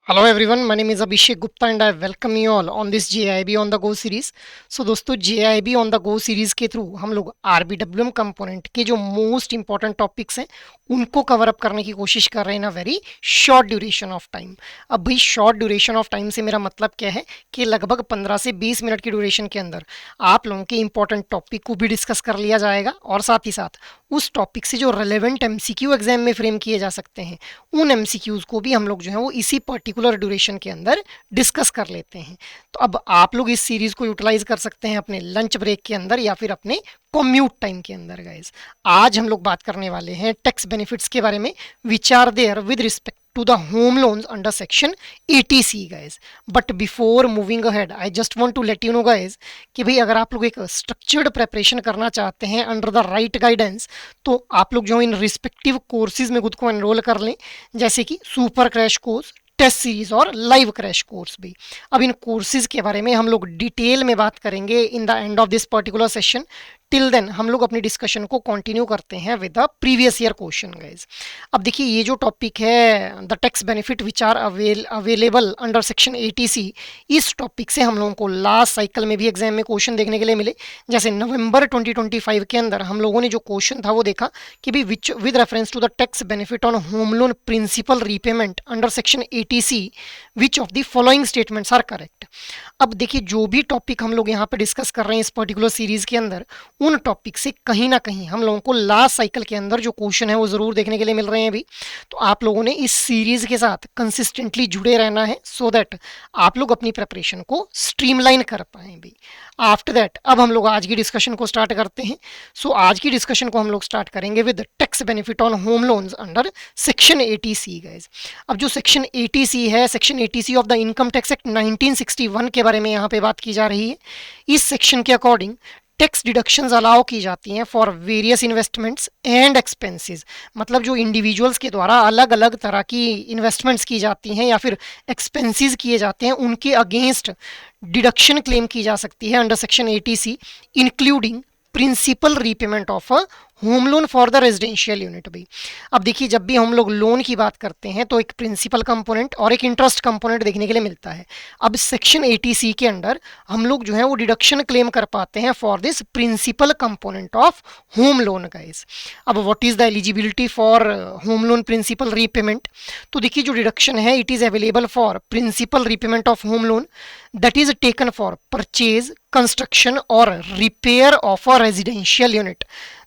Hello everyone, my name is Abhishek Gupta and I welcome you all on this JIB on the go series. So दोस्तों, JIB on the go series के through हम लोग आरबीडब्ल्यूएम component के जो most important topics हैं उनको cover up करने की कोशिश कर रहे हैं ना very short duration of time. अब भाई शॉर्ट ड्यूरेशन ऑफ टाइम से मेरा मतलब क्या है कि लगभग 15 से 20 मिनट की ड्यूरेशन के अंदर आप लोगों के इंपॉर्टेंट टॉपिक को भी डिस्कस कर लिया जाएगा और साथ ही साथ उस टॉपिक से जो रेलेवेंट एमसीक्यू एग्जाम में फ्रेम किए जा सकते हैं उन एमसीक्यूज को भी हम लोग जो है वो इसी पर्टिकुलर ड्यूरेशन के अंदर डिस्कस कर लेते हैं। तो अब आप लोग इस सीरीज को यूटिलाइज कर सकते हैं अपने लंच ब्रेक के अंदर या फिर अपने कम्यूट टाइम के अंदर। गाइज, आज हम लोग बात करने वाले हैं टैक्स बेनिफिट्स के बारे में, which are there with respect to the home loans under section 80C guys. But before moving ahead, I just want to let you know guys कि भाई अगर आप लोग एक स्ट्रक्चर्ड प्रेपरेशन करना चाहते हैं अंडर द राइट गाइडेंस तो आप लोग जो इन रिस्पेक्टिव कोर्सेज में खुद को एनरोल कर लें, जैसे कि super crash course, test series और लाइव क्रैश कोर्स भी। अब इन कोर्सेज के बारे में हम लोग डिटेल में बात करेंगे in the end of this particular session. Till then हम लोग अपनी डिस्कशन को कंटिन्यू करते हैं with the previous year question guys. अब देखिए, ये जो टॉपिक है the tax benefit which are available under section 80C, इस टॉपिक से हम लोगों को लास्ट साइकिल में भी एग्जाम में क्वेश्चन देखने के लिए मिले। जैसे नवंबर 2025 के अंदर हम लोगों ने जो क्वेश्चन था वो देखा कि भी which with reference to the tax benefit on home loan principal repayment under section 80C which of the following statements are correct. अब देखिए, जो भी टॉपिक हम लोग यहाँ पे डिस्कस कर रहे हैं इस पर्टिकुलर सीरीज के अंदर, उन टॉपिक से कहीं ना कहीं हम लोगों को लास्ट साइकिल के अंदर जो क्वेश्चन है वो जरूर देखने के लिए मिल रहे हैं अभी। तो आप लोगों ने इस सीरीज के साथ कंसिस्टेंटली जुड़े रहना है सो दैट आप लोग अपनी प्रिपरेशन को स्ट्रीमलाइन कर पाए भी। आफ्टर दैट अब हम लोग आज की डिस्कशन को स्टार्ट करते हैं। सो आज की डिस्कशन को हम लोग स्टार्ट करेंगे with tax benefit on home loans under section 80C guys. अब जो सेक्शन 80C है, section 80C of the income tax act 1961 के बारे में यहाँ पे बात की जा रही है। इस सेक्शन के अकॉर्डिंग टैक्स डिडक्शंस अलाउ की जाती हैं for various investments and expenses. मतलब जो इंडिविजुअल्स के द्वारा अलग अलग तरह की इन्वेस्टमेंट्स की जाती हैं या फिर एक्सपेंसेस किए जाते हैं, उनके अगेंस्ट डिडक्शन क्लेम की जा सकती है under section 80C, including principal repayment of a home loan for the residential unit भी। अब देखिए, जब भी हम लोग लोन की बात करते हैं तो एक प्रिंसिपल कंपोनेंट और एक इंटरेस्ट कंपोनेंट देखने के लिए मिलता है। अब सेक्शन 80C के अंडर हम लोग जो है वो डिडक्शन क्लेम कर पाते हैं for this principal component of home loan guys. अब what is the eligibility for home loan principal repayment? तो देखिए, जो डिडक्शन है it is available for principal repayment of home loan that is taken for purchase, construction और repair of a residential unit.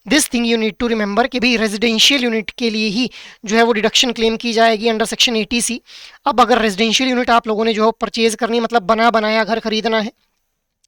This thing you need to remember कि भाई residential unit के लिए ही जो है वो डिडक्शन क्लेम की जाएगी अंडर सेक्शन 80C। अब अगर रेजिडेंशियल यूनिट आप लोगों ने जो है परचेज करनी है, मतलब बना बनाया घर खरीदना है,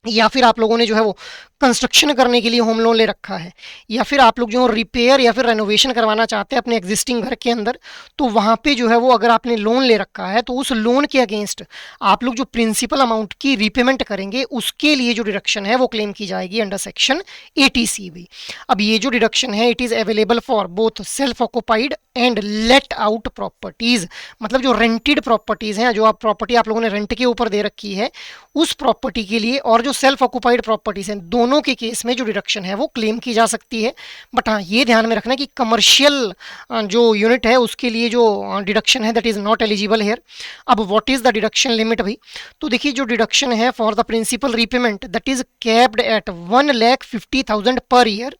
या फिर आप लोगों ने जो है वो कंस्ट्रक्शन करने के लिए होम लोन ले रखा है, या फिर आप लोग जो रिपेयर या फिर रेनोवेशन करवाना चाहते हैं अपने एग्जिस्टिंग घर के अंदर, तो वहाँ पे जो है वो अगर आपने लोन ले रखा है तो उस लोन के अगेंस्ट आप लोग जो प्रिंसिपल अमाउंट की रीपेमेंट करेंगे उसके लिए जो डिडक्शन है वो क्लेम की जाएगी अंडर सेक्शन 80C भी। अब ये जो डिडक्शन है it is available for both self occupied and let out properties. मतलब जो रेंटेड प्रॉपर्टीज़ हैं, जो आप प्रॉपर्टी आप लोगों ने रेंट के ऊपर दे रखी है उस प्रॉपर्टी के लिए, और जो सेल्फ ऑक्यूपाइड प्रॉपर्टीज हैं, दोनों के केस में जो डिडक्शन है वो क्लेम की जा सकती है। बट हाँ, ये ध्यान में रखना कि कमर्शियल जो यूनिट है उसके लिए जो डिडक्शन है that is not eligible here. अब what is the deduction limit भाई? तो देखिए, जो डिडक्शन है for the principal repayment that is capped at 1,50,000 per year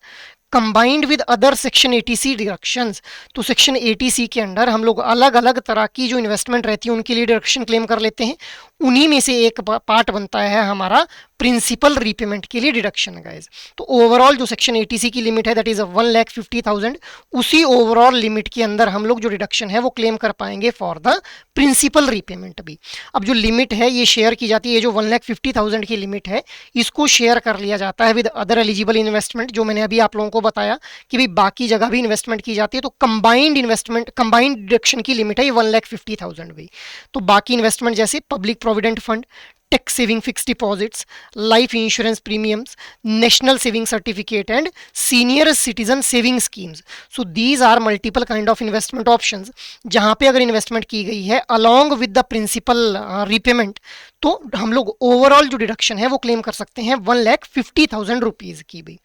combined with other section 80C deductions. तो सेक्शन 80C के अंडर हम लोग अलग अलग तरह की जो इन्वेस्टमेंट रहती है उनके लिए डिडक्शन क्लेम कर लेते हैं। उन्हीं में से एक पार्ट बनता है हमारा प्रिंसिपल रीपेमेंट के लिए डिडक्शन गाइज। तो ओवरऑल जो सेक्शन 80C की लिमिट है दैट इज 1,50,000, उसी ओवरऑल लिमिट के अंदर हम लोग जो डिडक्शन है वो क्लेम कर पाएंगे फॉर द प्रिंसिपल रीपेमेंट भी। अब जो लिमिट है ये शेयर की जाती है, जो 1,50,000 की लिमिट है इसको शेयर कर लिया जाता है विद अदर एलिजिबल इन्वेस्टमेंट, जो मैंने अभी आप लोगों को बताया कि भाई बाकी जगह भी इन्वेस्टमेंट की जाती है। तो कंबाइंड इन्वेस्टमेंट, कंबाइंड डिडक्शन की लिमिट है ये 1,50,000 भी। तो बाकी इन्वेस्टमेंट जैसे public provident fund, tax saving fix deposits, life insurance premiums, national saving certificate and senior citizen saving schemes. So these are multiple kind of investment options जहां पे अगर इन्वेस्टमेंट की गई है along with the principal repayment तो हम लोग overall जो डिडक्शन है वो क्लेम कर सकते हैं 1,50,000 रुपीज की भी।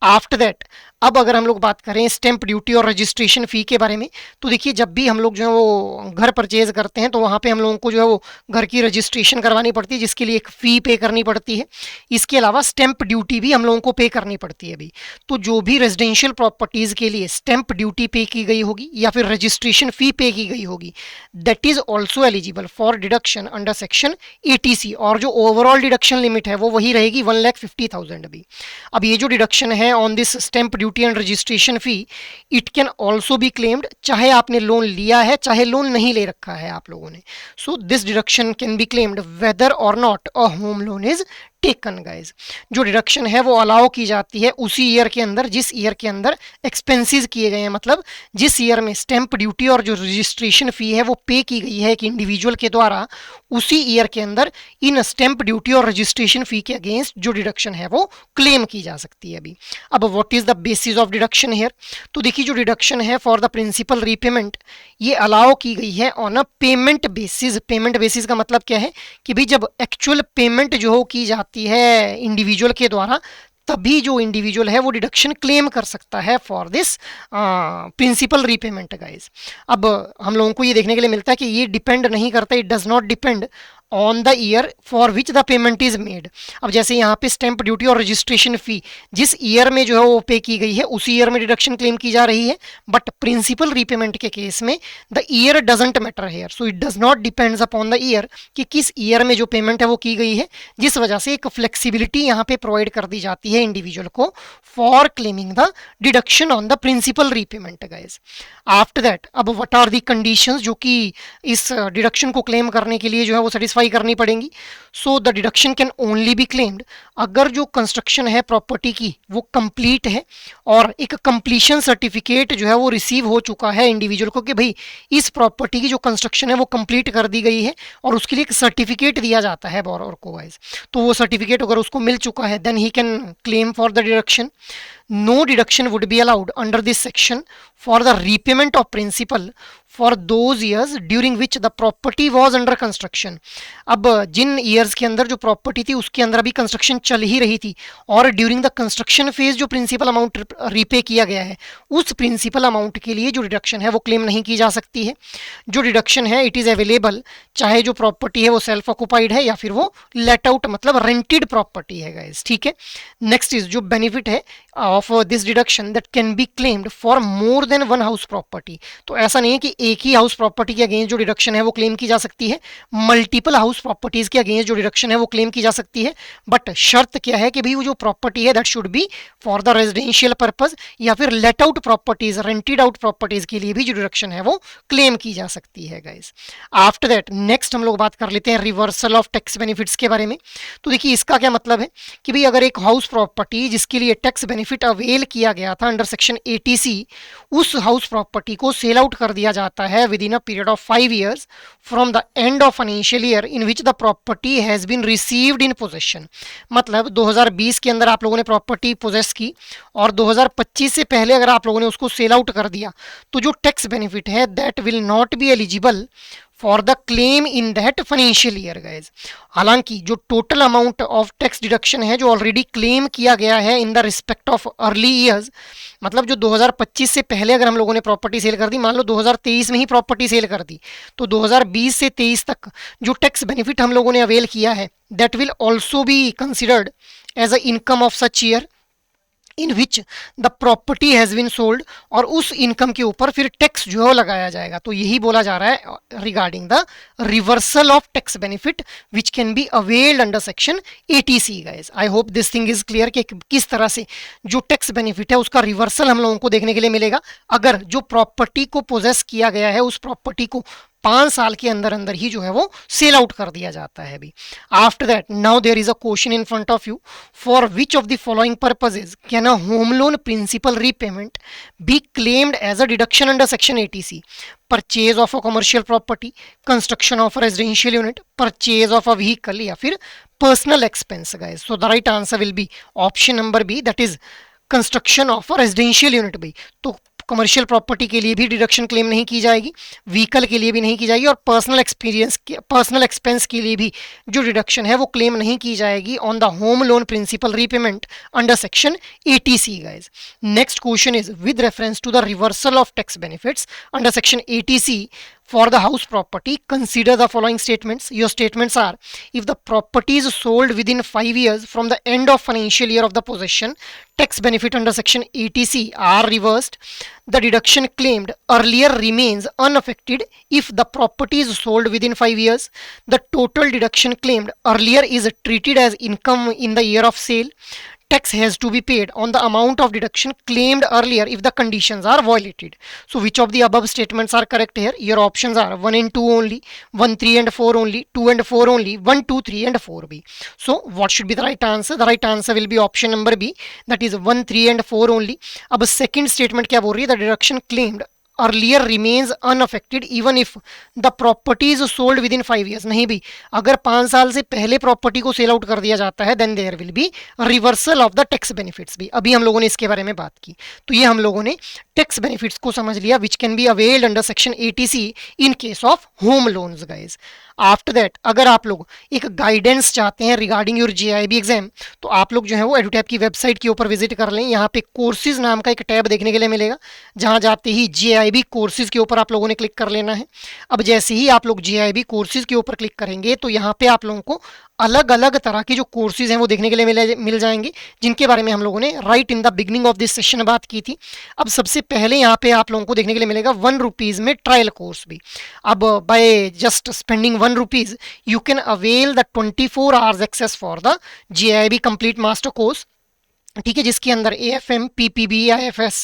आफ्टर दैट अब अगर हम लोग बात करें स्टैंप ड्यूटी और रजिस्ट्रेशन फी के बारे में, तो देखिए जब भी हम लोग जो है वो घर परचेज करते हैं तो वहाँ पे हम लोगों को जो है वो घर की रजिस्ट्रेशन करवानी पड़ती है, जिसके लिए एक फ़ी पे करनी पड़ती है। इसके अलावा स्टैंप ड्यूटी भी हम लोगों को पे करनी पड़ती है अभी। तो जो भी रेजिडेंशियल प्रॉपर्टीज़ के लिए स्टैंप ड्यूटी पे की गई होगी या फिर रजिस्ट्रेशन फ़ी पे की गई होगी, that is also eligible for deduction under section 80C। और जो ओवरऑल डिडक्शन लिमिट है वो वही रहेगी 1,50,000 अभी। अब ये जो डिडक्शन है on this stamp duty and registration fee, it can also be claimed, चाहे आपने लोन लिया है चाहे लोन नहीं ले रखा है आप लोगों ने। So this deduction can be claimed whether or not a home loan is taken guys. जो डिडक्शन है वो अलाउ की जाती है उसी ईयर के अंदर जिस ईयर के अंदर एक्सपेंसेस किए गए हैं, मतलब जिस ईयर में स्टैंप ड्यूटी और जो रजिस्ट्रेशन फी है वो पे की गई है एक इंडिविजुअल के द्वारा, उसी ईयर के अंदर इन स्टैंप ड्यूटी और रजिस्ट्रेशन फी के अगेंस्ट जो डिडक्शन है वो क्लेम की जा सकती है अभी। अब what is the basis of deduction here, तो देखिए जो डिडक्शन है फॉर द प्रिंसिपल रीपेमेंट ये अलाउ की गई है on a payment basis. Payment basis का मतलब क्या है कि भाई जब एक्चुअल पेमेंट जो हो की जाती है इंडिविजुअल के द्वारा, तभी जो इंडिविजुअल है वो डिडक्शन क्लेम कर सकता है for this principal repayment guys. अब हम लोगों को ये देखने के लिए मिलता है कि ये डिपेंड नहीं करता, it does not depend on the year for which the payment is made. अब जैसे यहाँ पे स्टैंप ड्यूटी और रजिस्ट्रेशन फी जिस ईयर में जो है वो पे की गई है उसी ईयर में डिडक्शन क्लेम की जा रही है, बट प्रिंसिपल रीपेमेंट के केस में the year doesn't matter here, so it does not depends upon the year कि किस ईयर में जो पेमेंट है वो की गई है, जिस वजह से एक फ्लेक्सिबिलिटी यहाँ पे प्रोवाइड कर दी जाती है इंडिविजुअल को for claiming the deduction on the principal repayment guys. After that अब व्हाट आर दी कंडीशंस जो कि इस डिडक्शन को क्लेम करने के लिए जो है वो सेटिस्फाई करनी पड़ेंगी। So the deduction can only be claimed अगर जो कंस्ट्रक्शन है प्रॉपर्टी की वो कंप्लीट है और एक कंप्लीशन सर्टिफिकेट जो है वो रिसीव हो चुका है इंडिविजुअल को कि भाई इस प्रॉपर्टी की जो कंस्ट्रक्शन है वो कंप्लीट कर दी गई है, और उसके लिए एक सर्टिफिकेट दिया जाता है बोरोवर को गाइस। तो वो सर्टिफिकेट अगर उसको मिल चुका है then he can claim for the deduction. No deduction would be allowed under this section for the repayment of principal for those years during which the property was under construction। अब जिन years के अंदर जो property थी उसके अंदर अभी construction चल ही रही थी और ड्यूरिंग द कंस्ट्रक्शन फेज जो प्रिंसिपल अमाउंट रीपे किया गया है उस प्रिंसिपल अमाउंट के लिए जो डिडक्शन है वो क्लेम नहीं की जा सकती है। जो डिडक्शन है इट इज़ अवेलेबल चाहे जो प्रॉपर्टी है वो सेल्फ ऑक्यूपाइड है या फिर वो लेट आउट मतलब रेंटेड प्रॉपर्टी है गाइस, ठीक है। नेक्स्ट इज जो बेनिफिट है of this deduction that can be claimed for more than one house property. तो ऐसा नहीं है कि एक ही हाउस प्रॉपर्टी के अगेंस्ट जो डिडक्शन है वो क्लेम की जा सकती है, मल्टीपल हाउस प्रॉपर्टीज के अगेंस्ट जो डिडक्शन है वो क्लेम की जा सकती है। बट शर्त क्या है कि भाई वो जो प्रॉपर्टी है that should be for the residential purpose या फिर let out properties rented out properties के लिए भी जो डिडक्शन है वो क्लेम की जा सकती है गाइस। आफ्टर दैट नेक्स्ट हम लोग बात कर लेते हैं रिवर्सल ऑफ टैक्स बेनिफिट्स के बारे में। तो देखिए इसका क्या मतलब है कि भाई अगर एक हाउस प्रॉपर्टी जिसके लिए टैक्स बेनिफिट अवेल किया गया था अंडर सेक्शन 80C, उस हाउस प्रॉपर्टी को सेल आउट कर दिया जाता है within a period of 5 years from the end of financial year in which the property has been received in possession. मतलब 2020 के अंदर आप लोगों ने प्रॉपर्टी पोजेस की और 2025 से पहले अगर आप लोगों ने उसको सेल आउट कर दिया तो जो टैक्स बेनिफिट है that will not be eligible for the claim in that financial year guys. हालांकि जो total amount of tax deduction है जो ऑलरेडी क्लेम किया गया है in the respect of early years, मतलब जो 2025 से पहले अगर हम लोगों ने प्रॉपर्टी सेल कर दी, मान लो 2023 में ही प्रॉपर्टी सेल कर दी, तो 2020 से 23 तक जो टैक्स बेनिफिट हम लोगों ने अवेल किया है that will also be considered as a income of such year in which the property has been sold, और उस इनकम के ऊपर फिर टैक्स जो है लगाया जाएगा। तो यही बोला जा रहा है regarding the reversal of tax benefit which can be availed under section 80C guys. I hope this thing is clear कि किस तरह से जो टैक्स बेनिफिट है उसका रिवर्सल हम लोगों को देखने के लिए मिलेगा अगर जो प्रॉपर्टी को पोजेस किया गया है उस प्रॉपर्टी को 5 साल के अंदर अंदर ही जो है वो सेल आउट कर दिया जाता है अभी। After that now there is a question in front of you, for which of the following purposes can a home loan principal repayment be claimed as a deduction under section 80C? Purchase of a commercial property, construction of a residential unit, purchase of a vehicle या फिर personal expense guys. So the right answer will be option number B, that is construction of a residential unit भाई। तो commercial property के लिए भी deduction claim नहीं की जाएगी, व्हीकल के लिए भी नहीं की जाएगी, और पर्सनल एक्सपेंस के लिए भी जो डिडक्शन है वो क्लेम नहीं की जाएगी on the home loan principal repayment under section 80C guys. Next question is with reference to the reversal of tax benefits under section 80C for the house property, consider the following statements. Your statements are: if the property is sold within 5 years from the end of financial year of the possession, tax benefit under section 80C are reversed. The deduction claimed earlier remains unaffected if the property is sold within 5 years. The total deduction claimed earlier is treated as income in the year of sale. Tax has to be paid on the amount of deduction claimed earlier if the conditions are violated. So which of the above statements are correct here? Your options are 1 and 2 only, 1, 3 and 4 only, 2 and 4 only, 1, 2, 3 and 4 B. So what should be the right answer? The right answer will be option number B, that is 1, 3 and 4 only. अब second statement क्या बोल रही है? The deduction claimed earlier remains unaffected even if the property is sold within 5 years. नहीं भी, अगर 5 साल से पहले प्रॉपर्टी को सेल आउट कर दिया जाता है then there will be reversal of the tax benefits भी। अभी हम लोगों ने इसके बारे में बात की, तो ये हम लोगों ने टैक्स बेनिफिट्स को समझ लिया which can be availed under section 80C in case of home loans guys। After that अगर आप लोग एक गाइडेंस चाहते हैं रिगार्डिंग योर JIB एग्जाम, तो आप लोग जो है वो एडुटैब की वेबसाइट के ऊपर विजिट कर लें। यहाँ पे कोर्सेज नाम का एक टैब देखने के लिए मिलेगा, जहाँ जाते ही JIB कोर्सेज के ऊपर आप लोगों ने क्लिक कर लेना है। अब जैसे ही आप लोग JIB कोर्सेज के ऊपर क्लिक करेंगे तो यहाँ पे आप लोगों को अलग अलग तरह के जो कोर्सेज हैं वो देखने के लिए मिल जाएंगे, जिनके बारे में हम लोगों ने right in the beginning of this session बात की थी। अब सबसे पहले यहाँ पे आप लोगों को देखने के लिए मिलेगा 1 रुपीज़ में ट्रायल कोर्स भी। अब by just spending 1 rupees you can avail the 24 hours access for the JIB complete master course, ठीक है, जिसके अंदर AFM, PPB, IFS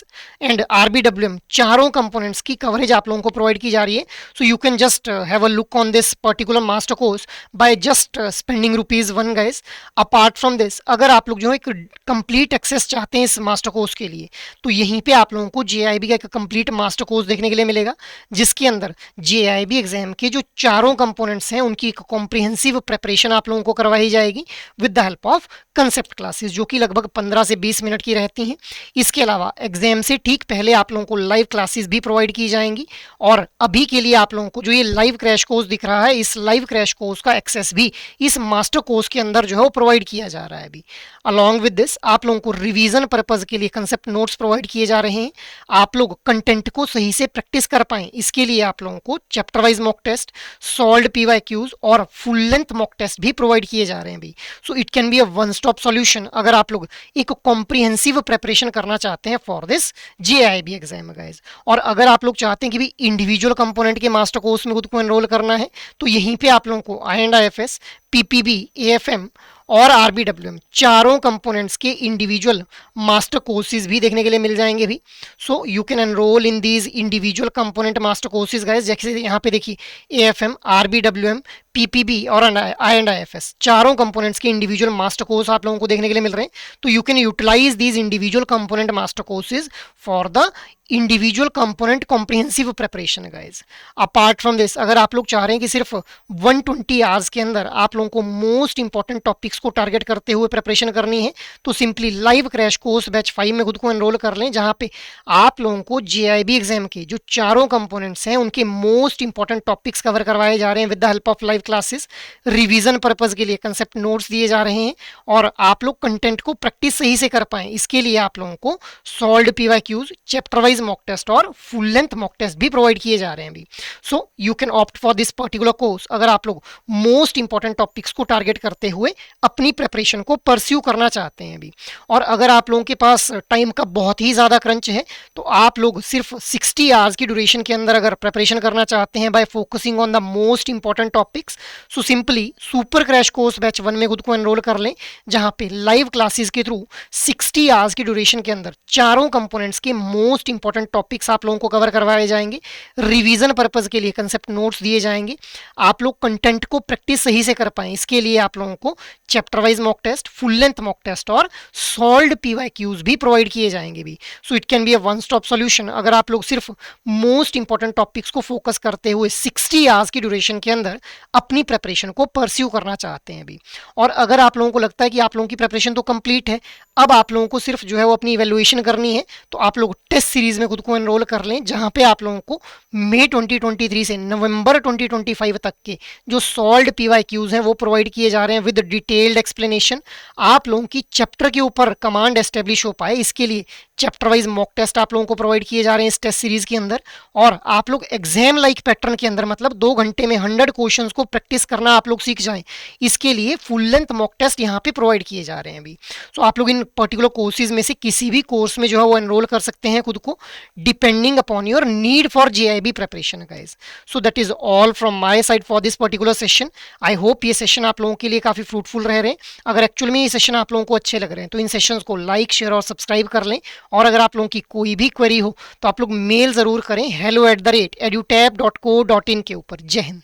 एंड RBWM चारों कंपोनेंट्स की कवरेज आप लोगों को प्रोवाइड की जा रही है। So you can just have a look on this particular master course by just spending ₹1 guys. Apart from this अगर आप लोग जो है एक कंप्लीट एक्सेस चाहते हैं इस मास्टर कोर्स के लिए, तो यहीं पे आप लोगों को JIB का एक कंप्लीट मास्टर कोर्स देखने के लिए मिलेगा, जिसके अंदर JIB एग्जाम के जो चारों कंपोनेंट्स हैं उनकी एक कॉम्प्रिहेंसिव प्रिपरेशन आप लोगों को करवाई जाएगी with the help of concept classes, जो कि लगभग 15 से 20 मिनट की रहती हैं। इसके अलावा एग्जाम से ठीक पहले आप लोगों को लाइव क्लासेस भी प्रोवाइड की जाएंगी, और अभी के लिए आप लोगों को जो ये लाइव क्रैश कोर्स दिख रहा है, इस लाइव क्रैश कोर्स का एक्सेस भी इस मास्टर कोर्स के अंदर जो है वो प्रोवाइड किया जा रहा है अभी। अलॉन्ग विद दिस आप लोगों को रिवीजन पर्पज के लिए कंसेप्ट नोट्स प्रोवाइड किए जा रहे हैं। आप लोग कंटेंट को सही से प्रैक्टिस कर पाएं, इसके लिए आप लोगों को chapter wise mock test, solved PYQs और फुल लेंथ मॉक टेस्ट भी प्रोवाइड किए जा रहे हैं अभी। So it can be a one stop solution अगर आप लोग एक कॉम्प्रिहेंसिव प्रिपरेशन करना चाहते हैं for this JIB exam guys. और अगर आप लोग चाहते हैं कि भी इंडिविजुअल कंपोनेंट के मास्टर कोर्स में खुद को एनरोल करना है, तो यहीं पे आप लोगों को IFS, PPB, AFM और RBWM चारों कंपोनेंट्स के इंडिविजुअल मास्टर कोर्सेज भी देखने के लिए मिल जाएंगे भी। सो you can enrol in these individual component master courses guys. जैसे यहाँ पे देखिए AFM, RBWM, PPB और IFS चारों कंपोनेंट्स के इंडिविजुअल मास्टर कोर्स आप लोगों को देखने के लिए मिल रहे हैं। तो you can utilise these individual component master courses for the individual component comprehensive preparation guys. Apart from this अगर आप लोग चाह रहे हैं कि सिर्फ 120 आवर्स के अंदर आप लोगों को मोस्ट इंपॉर्टेंट टॉपिक्स को टारगेट करते हुए प्रिपरेशन करनी है, तो simply live crash course batch 5 में खुद को एनरोल कर लें, जहां पे आप लोगों को JIB एग्जाम के जो चारों कंपोनेंट्स हैं उनके मोस्ट इंपॉर्टेंट टॉपिक्स कवर करवाए जा रहे हैं with the help of live classes. Revision purpose के लिए कंसेप्ट नोट्स दिए जा रहे हैं, और आप लोग कंटेंट को प्रैक्टिस सही से कर पाएं, इसके लिए आप लोगों को solved PYQs, chapter wise mock test और फुल लेंथ मॉक टेस्ट भी प्रोवाइड किए जा रहे हैं अभी। So you can opt for this particular course अगर आप लोग मोस्ट इंपॉर्टेंट टॉपिक्स को टारगेट करते हुए अपनी प्रिपरेशन को परस्यू करना चाहते हैं अभी। और अगर आप लोगों के पास टाइम का बहुत ही ज़्यादा क्रंच है, तो आप लोग सिर्फ 60 आवर्स की ड्यूरेशन के अंदर अगर प्रिपरेशन करना चाहते हैं bye focusing on the most important topics, so simply super crash course batch 1 में खुद को एनरोल कर लें, जहां पे लाइव क्लासेस के थ्रू 60 आवर्स की ड्यूरेशन के अंदर चारों कंपोनेंट्स के मोस्ट इंपॉर्टेंट टॉपिक्स आप लोगों को कवर करवाए जाएंगे। रिवीजन पर्पज के लिए कंसेप्ट नोट्स दिए जाएंगे, आप लोग कंटेंट को प्रैक्टिस सही से कर पाएं, इसके लिए आप लोगों को chapter wise mock test, full length mock test और सॉल्व्ड PYQs भी प्रोवाइड किए जाएंगे भी। So it can be a one stop solution अगर आप लोग सिर्फ मोस्ट इंपॉर्टेंट टॉपिक्स को फोकस करते हुए 60 आवर्स की ड्यूरेशन के अंदर अपनी प्रेपरेशन को परस्यू करना चाहते हैं अभी। और अगर आप लोगों को लगता है कि आप लोगों की प्रेपरेशन तो कंप्लीट है, अब आप लोगों को सिर्फ जो है वो अपनी इवेल्युएशन करनी है, तो आप लोग टेस्ट सीरीज में खुद को एनरोल कर लें, जहां पे आप लोगों को मई 2023 से नवंबर 2025 तक के जो सॉल्व्ड पीवाईक्यूज हैं वो प्रोवाइड किए जा रहे हैं विद डिटेल्ड एक्सप्लेनेशन। आप लोगों की चैप्टर के ऊपर कमांड एस्टेब्लिश हो पाए, इसके लिए चैप्टर वाइज मॉक टेस्ट आप लोगों को प्रोवाइड किए जा रहे हैं इस टेस्ट सीरीज के अंदर। और आप लोग एग्जाम लाइक पैटर्न के अंदर, मतलब 2 घंटे में 100 क्वेश्चंस को प्रैक्टिस करना आप लोग सीख जाएं, इसके लिए फुल लेंथ मॉक टेस्ट यहाँ पे प्रोवाइड किए जा रहे हैं अभी। सो आप लोग इन पर्टिकुलर कोर्सेज में से किसी भी कोर्स में जो है वो एनरोल कर सकते हैं खुद को, depending upon your need for JIB preparation guys. So that is all from my side for this particular session. I hope ये सेशन आप लोगों के लिए काफी फ्रूटफुल रह रहे हैं। अगर एक्चुअल में ये सेशन आप लोगों को अच्छे लग रहे हैं तो इन सेशंस को लाइक, शेयर और सब्सक्राइब कर लें। और अगर आप लोगों की कोई भी क्वेरी हो तो आप लोग मेल जरूर करें hello@edutap.co.in के ऊपर। जय हिंद।